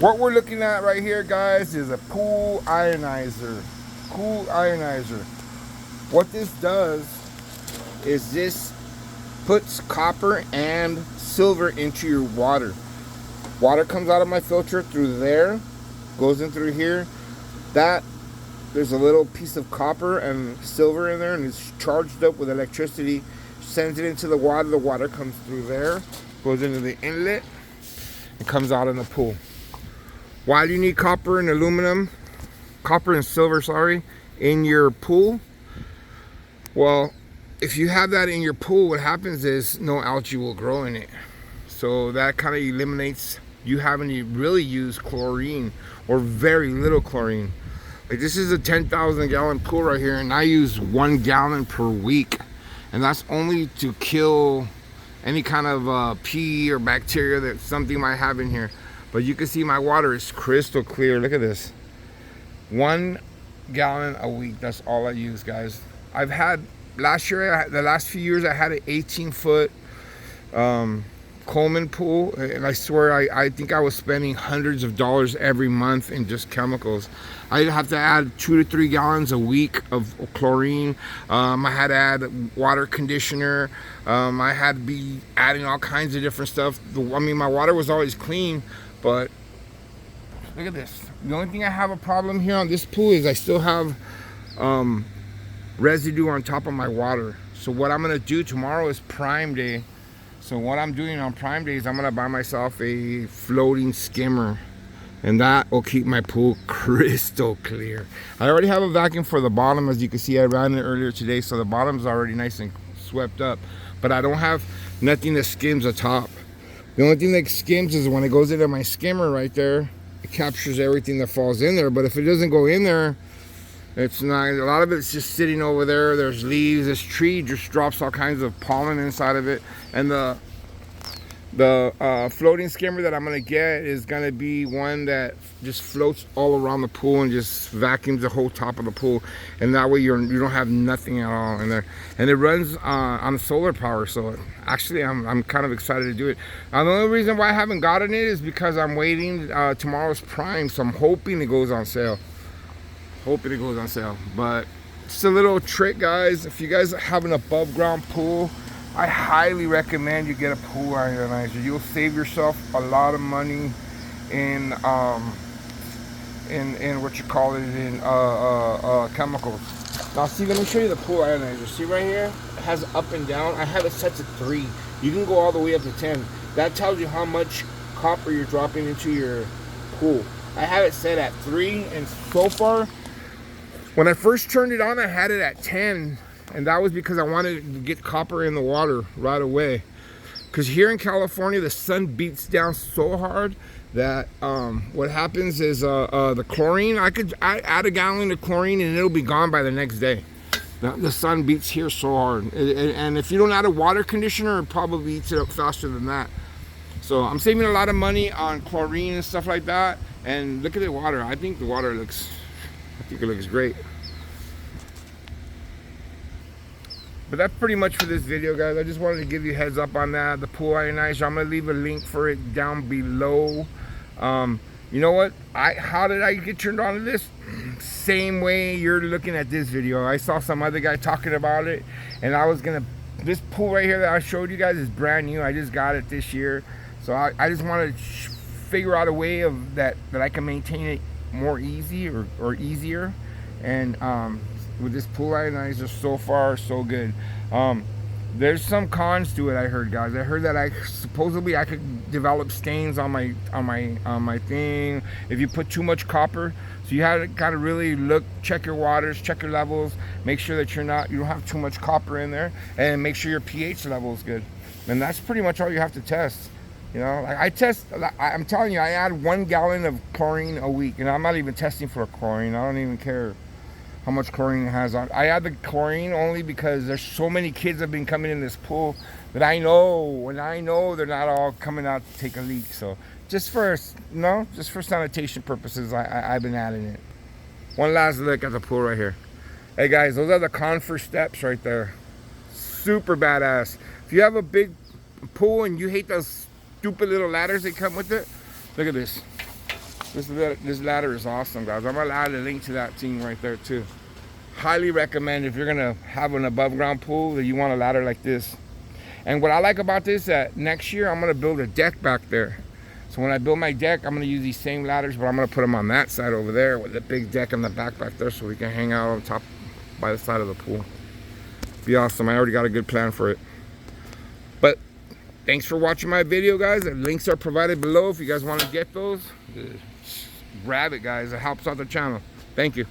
What we're looking at right here, guys, is a pool ionizer. Pool ionizer. What this does is this puts copper and silver into your water. Water comes out of my filter through there, goes in through here. That there's a little piece of copper and silver in there, and it's charged up with electricity. Sends it into the water. The water comes through there, goes into the inlet, and comes out in the pool. Why do you need copper and aluminum, copper and silver, sorry, in your pool? Well, if you have that in your pool, what happens is no algae will grow in it. So that kind of eliminates you having to really use chlorine or very little chlorine. Like, this is a 10,000 gallon pool right here, and I use 1 gallon per week, and that's only to kill any kind of pee or bacteria that something might have in here. But you can see my water is crystal clear. Look at this. 1 gallon a week. That's all I use, guys. I've had last year, the last few years, I had an 18-foot Coleman pool, and I swear I think I was spending hundreds of dollars every month in just chemicals. I'd have to add 2 to 3 gallons a week of chlorine. I had to add water conditioner. I had to be adding all kinds of different stuff. I mean, my water was always clean, but look at this. The only thing I have a problem here on this pool is I still have residue on top of my water. So what I'm gonna do tomorrow is Prime Day. So what I'm doing on Prime Day is I'm gonna buy myself a floating skimmer, and that will keep my pool crystal clear. I already have a vacuum for the bottom. As you can see, I ran it earlier today, so the bottom's already nice and swept up, but I don't have nothing that skims the top. The only thing that skims is when it goes into my skimmer right there, it captures everything that falls in there. But if it doesn't go in there, it's not, a lot of it's just sitting over there. There's leaves. This tree just drops all kinds of pollen inside of it. And the floating skimmer that I'm gonna get is gonna be one that just floats all around the pool and just vacuums the whole top of the pool, and that way you don't have nothing at all in there. And it runs on solar power, so actually I'm kind of excited to do it. The only reason why I haven't gotten it is because I'm waiting. Tomorrow's Prime, so I'm hoping it goes on sale. But it's a little trick, guys. If you guys have an above ground pool, I highly recommend you get a pool ionizer. You'll save yourself a lot of money in what you call it, in chemicals. Now see, let me show you the pool ionizer. See right here, it has up and down. I have it set to 3. You can go all the way up to 10. That tells you how much copper you're dropping into your pool. I have it set at 3, and so far, when I first turned it on, I had it at 10. And that was because I wanted to get copper in the water right away. Because here in California, the sun beats down so hard that what happens is the chlorine, I add a gallon of chlorine and it'll be gone by the next day. The sun beats here so hard. And if you don't add a water conditioner, it probably eats it up faster than that. So I'm saving a lot of money on chlorine and stuff like that. And look at the water. I think it looks great. But that's pretty much for this video, guys. I just wanted to give you a heads up on that. The pool ionizer, I'm gonna leave a link for it down below. You know what? How did I get turned on to this? Same way you're looking at this video. I saw some other guy talking about it, and this pool right here that I showed you guys is brand new. I just got it this year. So I just wanted to figure out a way of that I can maintain it more easier. And with this pool ionizer, so far so good. There's some cons to it, I heard, guys. I heard that supposedly I could develop stains on my thing if you put too much copper. So you have to kind of really check your waters, check your levels, make sure that you don't have too much copper in there, and make sure your pH level is good. And that's pretty much all you have to test. You know, I'm telling you, I add 1 gallon of chlorine a week, and I'm not even testing for chlorine. I don't even care how much chlorine it has on. I add the chlorine only because there's so many kids that have been coming in this pool that I know they're not all coming out to take a leak. So just for sanitation purposes, I've been adding it. One last look at the pool right here. Hey guys, those are the Confer steps right there. Super badass. If you have a big pool and you hate those stupid little ladders that come with it, look at this. This ladder is awesome, guys. I'm gonna add a link to that thing right there too. Highly recommend if you're gonna have an above ground pool that you want a ladder like this. And what I like about this, that next year I'm gonna build a deck back there. So when I build my deck, I'm gonna use these same ladders, but I'm gonna put them on that side over there with the big deck in the back there, so we can hang out on top by the side of the pool. Be awesome. I already got a good plan for it. But thanks for watching my video, guys. The links are provided below if you guys want to get those. Grab it, guys. It helps out the channel. Thank you.